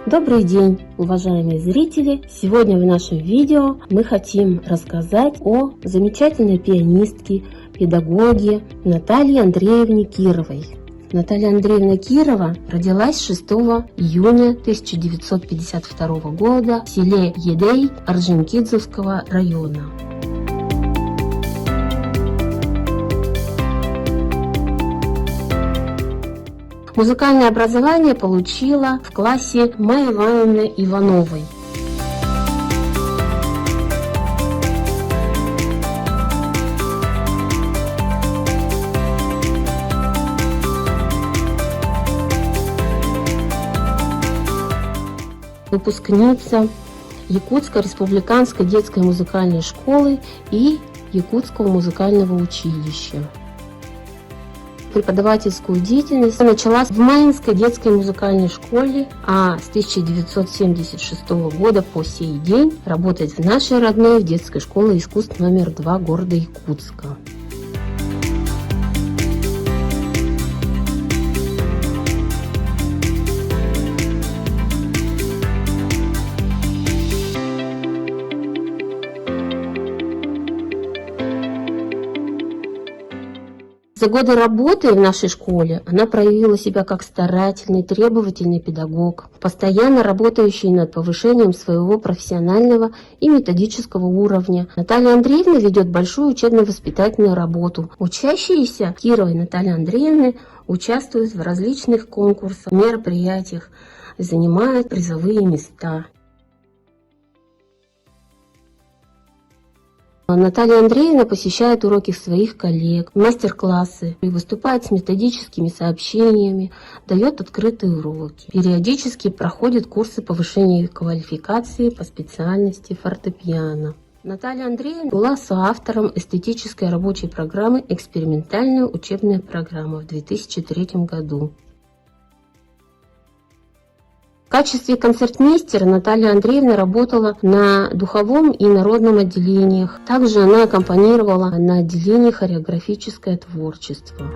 Добрый день, уважаемые зрители! Сегодня в нашем видео мы хотим рассказать о замечательной пианистке, педагоге Наталье Андреевне Кировой. Наталья Андреевна Кирова родилась 6 июня 1952 года в селе Едей Орджоникидзевского района. Музыкальное образование получила в классе Майи Ивановны Ивановой. Выпускница Якутской республиканской детской музыкальной школы и Якутского музыкального училища. Преподавательскую деятельность начала в Маинской детской музыкальной школе, а с 1976 года по сей день работает в нашей родной детской школе искусств номер 2 города Якутска. За годы работы в нашей школе она проявила себя как старательный, требовательный педагог, постоянно работающий над повышением своего профессионального и методического уровня. Наталья Андреевна ведет большую учебно-воспитательную работу. Учащиеся Кировой Натальи Андреевны участвуют в различных конкурсах, мероприятиях, занимают призовые места. Наталья Андреевна посещает уроки своих коллег, мастер-классы, выступает с методическими сообщениями, дает открытые уроки. Периодически проходит курсы повышения квалификации по специальности фортепиано. Наталья Андреевна была соавтором эстетической рабочей программы «Экспериментальная учебная программа» в 2003 году. В качестве концертмейстера Наталья Андреевна работала на духовом и народном отделениях. Также она аккомпанировала на отделении хореографическое творчество.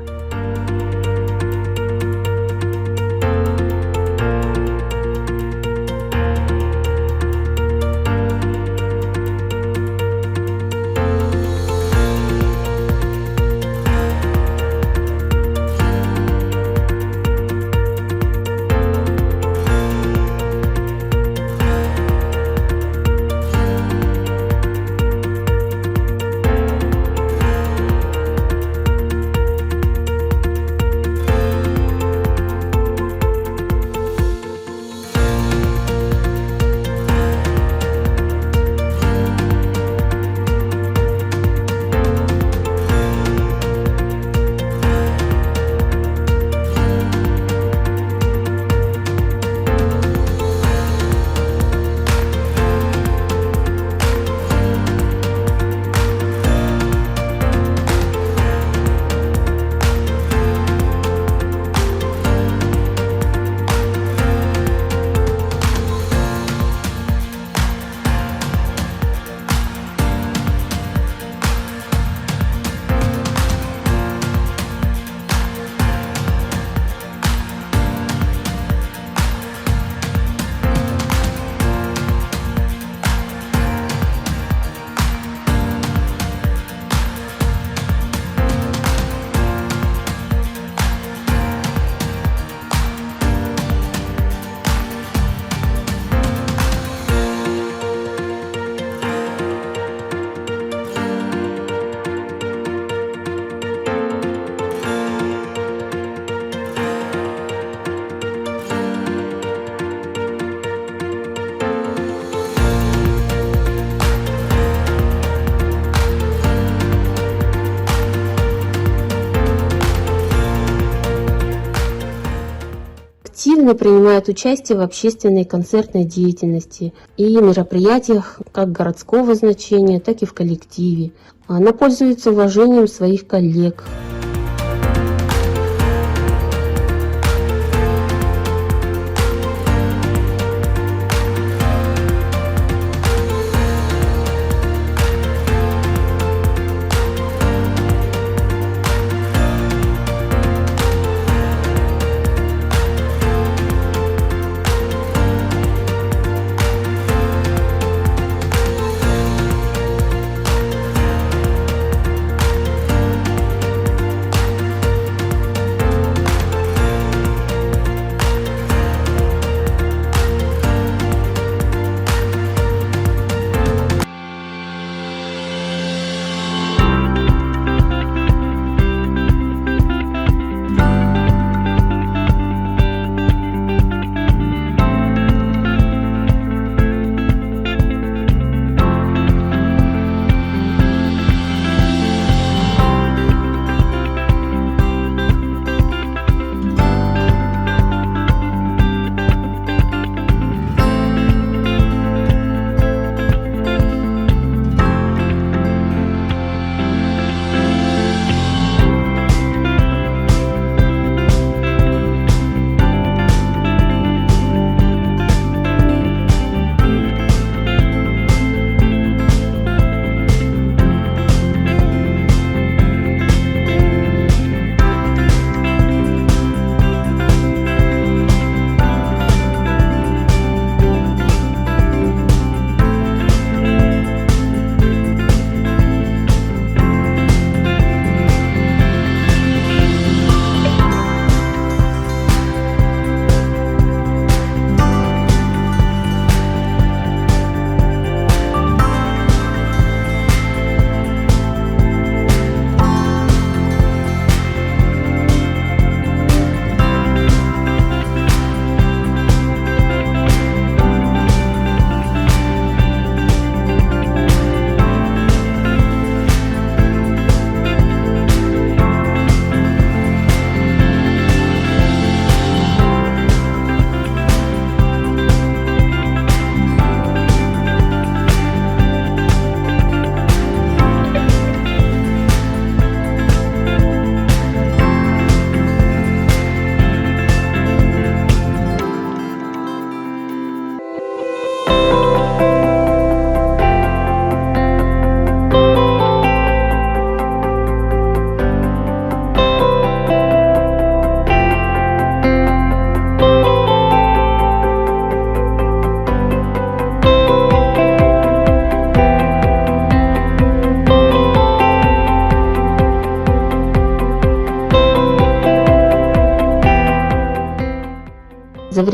Активно принимает участие в общественной концертной деятельности и мероприятиях как городского значения, так и в коллективе. Она пользуется уважением своих коллег.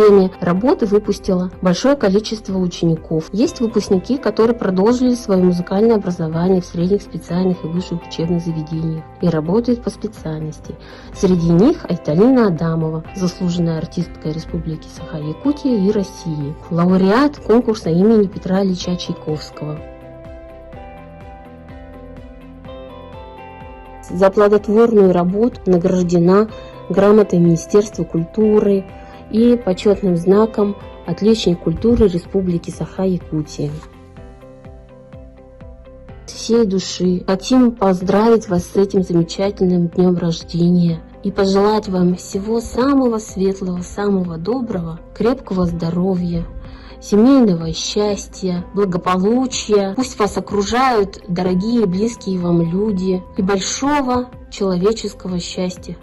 время работы выпустила большое количество учеников. Есть выпускники, которые продолжили свое музыкальное образование в средних, специальных и высших учебных заведениях и работают по специальности. Среди них Айталина Адамова, заслуженная артистка Республики Саха-Якутия и России, лауреат конкурса имени Петра Ильича Чайковского. За плодотворную работу награждена грамотой Министерства культуры и почетным знаком «Отличник культуры Республики Саха-Якутия». С всей души хотим поздравить вас с этим замечательным днем рождения и пожелать вам всего самого светлого, самого доброго, крепкого здоровья, семейного счастья, благополучия. Пусть вас окружают дорогие, близкие вам люди и большого человеческого счастья.